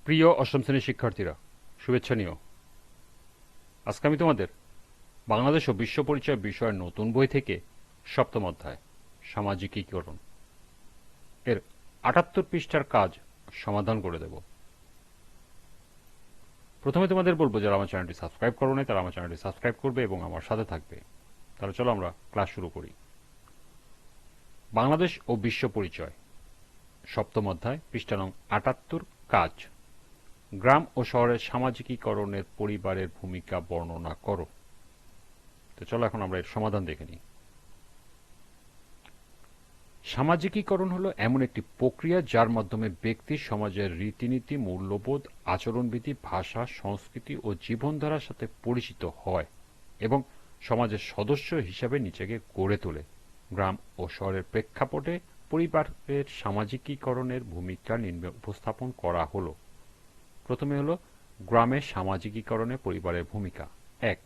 প্রিয় অষ্টম শ্রেণীর শিক্ষার্থীরা, শুভেচ্ছা নিও। আজকে আমি তোমাদের বাংলাদেশ ও বিশ্ব পরিচয় বিষয়ের নতুন বই থেকে সপ্তম অধ্যায় সামাজিকীকরণ এর ৭৮ পৃষ্ঠার কাজ সমাধান করে দেব। প্রথমে তোমাদের বলবো, যারা আমার চ্যানেলটি সাবস্ক্রাইব করো নাই তারা আমার চ্যানেলটি সাবস্ক্রাইব করবে এবং আমার সাথে থাকবে। তাহলে চলো আমরা ক্লাস শুরু করি। বাংলাদেশ ও বিশ্ব পরিচয় সপ্তম অধ্যায়, পৃষ্ঠা নং ৭৮, কাজ। গ্রাম ও শহরের সামাজিকীকরণের পরিবারের ভূমিকা বর্ণনা করো। তো চলো এখন আমরা এর সমাধান দেখে নিই। সামাজিকীকরণ হলো এমন একটি প্রক্রিয়া যার মাধ্যমে ব্যক্তি সমাজের রীতিনীতি, মূল্যবোধ, আচরণবিধি, ভাষা, সংস্কৃতি ও জীবনধারার সাথে পরিচিত হয় এবং সমাজের সদস্য হিসাবে নিজেকে গড়ে তোলে। গ্রাম ও শহরের প্রেক্ষাপটে পরিবারের সামাজিকীকরণের ভূমিকা নিম্নে উপস্থাপন করা হলো। প্রথমে হলো গ্রামের সামাজিকীকরণে পরিবারের ভূমিকা। ১.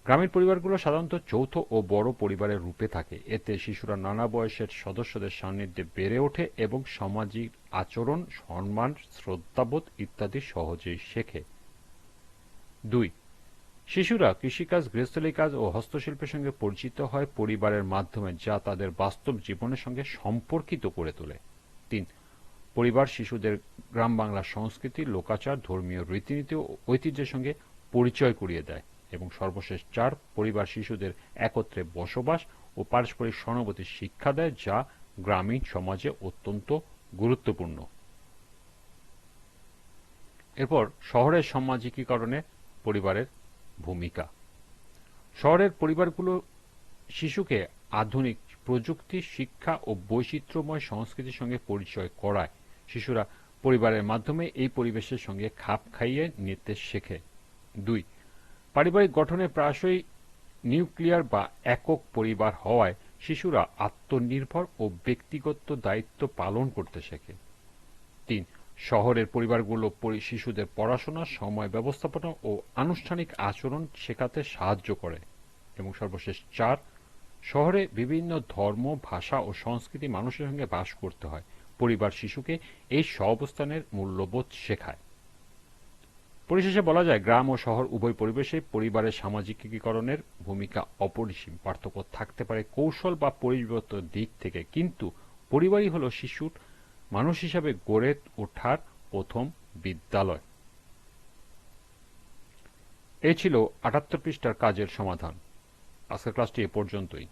গ্রামের পরিবারগুলো সাধারণত যৌথ ও বড় পরিবারের রূপে থাকে। এতে শিশুরা নানা বয়সের সদস্যদের সান্নিধ্যে বেড়ে ওঠে এবং সামাজিক আচরণ, সম্মান, শ্রদ্ধাবোধ ইত্যাদি সহজেই শেখে। ২. শিশুরা কৃষিকাজ, গৃহস্থলী কাজ ও হস্তশিল্পের সঙ্গে পরিচিত হয় পরিবারের মাধ্যমে, যা তাদের বাস্তব জীবনের সঙ্গে সম্পর্কিত করে তোলে। ৩. পরিবার শিশুদের গ্রাম বাংলার সংস্কৃতি, লোকাচার, ধর্মীয় রীতিনীতি ও ঐতিহ্যের সঙ্গে পরিচয় করিয়ে দেয়। এবং সর্বশেষ ৪. পরিবার শিশুদের একত্রে বসবাস ও পারস্পরিক সহানুভূতির শিক্ষা দেয়, যা গ্রামীণ সমাজে অত্যন্ত গুরুত্বপূর্ণ। এরপর শহরের সামাজিকীকরণে পরিবারের ভূমিকা। শহরের পরিবারগুলো শিশুকে আধুনিক প্রযুক্তি, শিক্ষা ও বৈচিত্র্যময় সংস্কৃতির সঙ্গে পরিচয় করায়। শিশুরা পরিবারের মাধ্যমে এই পরিবেশের সঙ্গে খাপ খাইয়ে নিতে শেখে। ২. পারিবারিক গঠনে প্রায়শই নিউক্লিয়ার বা একক পরিবার হওয়ায় শিশুরা আত্মনির্ভর ও ব্যক্তিগত দায়িত্ব পালন করতে শেখে। ৩. শহরের পরিবারগুলো শিশুদের পড়াশোনা, সময় ব্যবস্থাপনা ও আনুষ্ঠানিক আচরণ শেখাতে সাহায্য করে। এবং সর্বশেষ ৪. শহরে বিভিন্ন ধর্ম, ভাষা ও সংস্কৃতি মানুষের সঙ্গে বাস করতে হয়। পরিবার শিশুকে এই সহাবস্থানের মূল্যবোধ শেখায়। পরিশেষে বলা যায়, গ্রাম ও শহর উভয় পরিবেশে পরিবারের সামাজিকীকরণের ভূমিকা অপরিসীম। পার্থক্য থাকতে পারে কৌশল বা পরিবর্তিত দিক থেকে, কিন্তু পরিবারই হলো শিশুর মানুষ হিসাবে গড়ে ওঠার প্রথম বিদ্যালয়। এই ছিল ৭৮ পৃষ্ঠার কাজের সমাধান। আজকের ক্লাসটি এ পর্যন্তই।